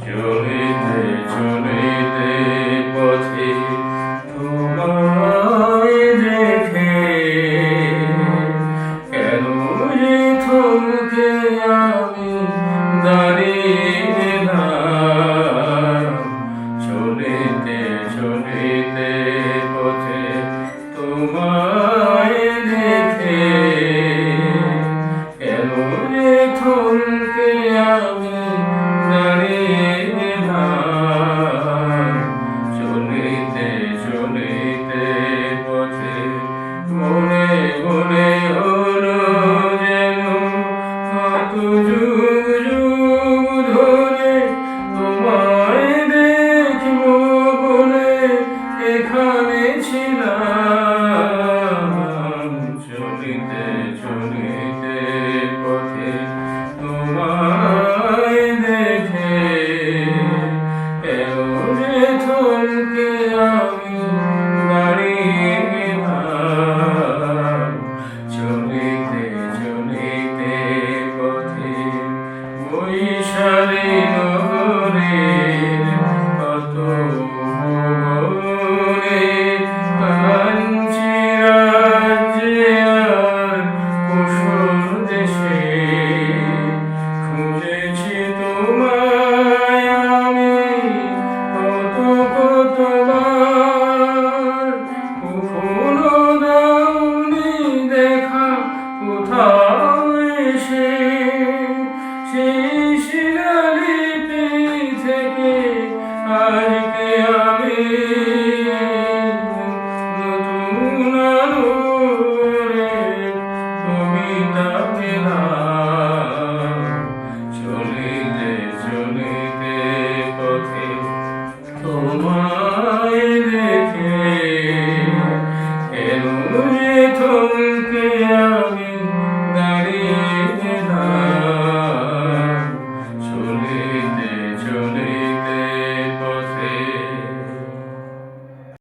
চলিতে চলিতে পথে তোমায় দেখে কেন যে থমকে আমি দাঁড়িয়ে এলাম। চলিতে চলিতে পথে তোমায় দেখে কেন যে থমকে আমি দাঁড়িয়ে এলাম। চলিতে চলিতে পথে মনে মনে হলো যেন কত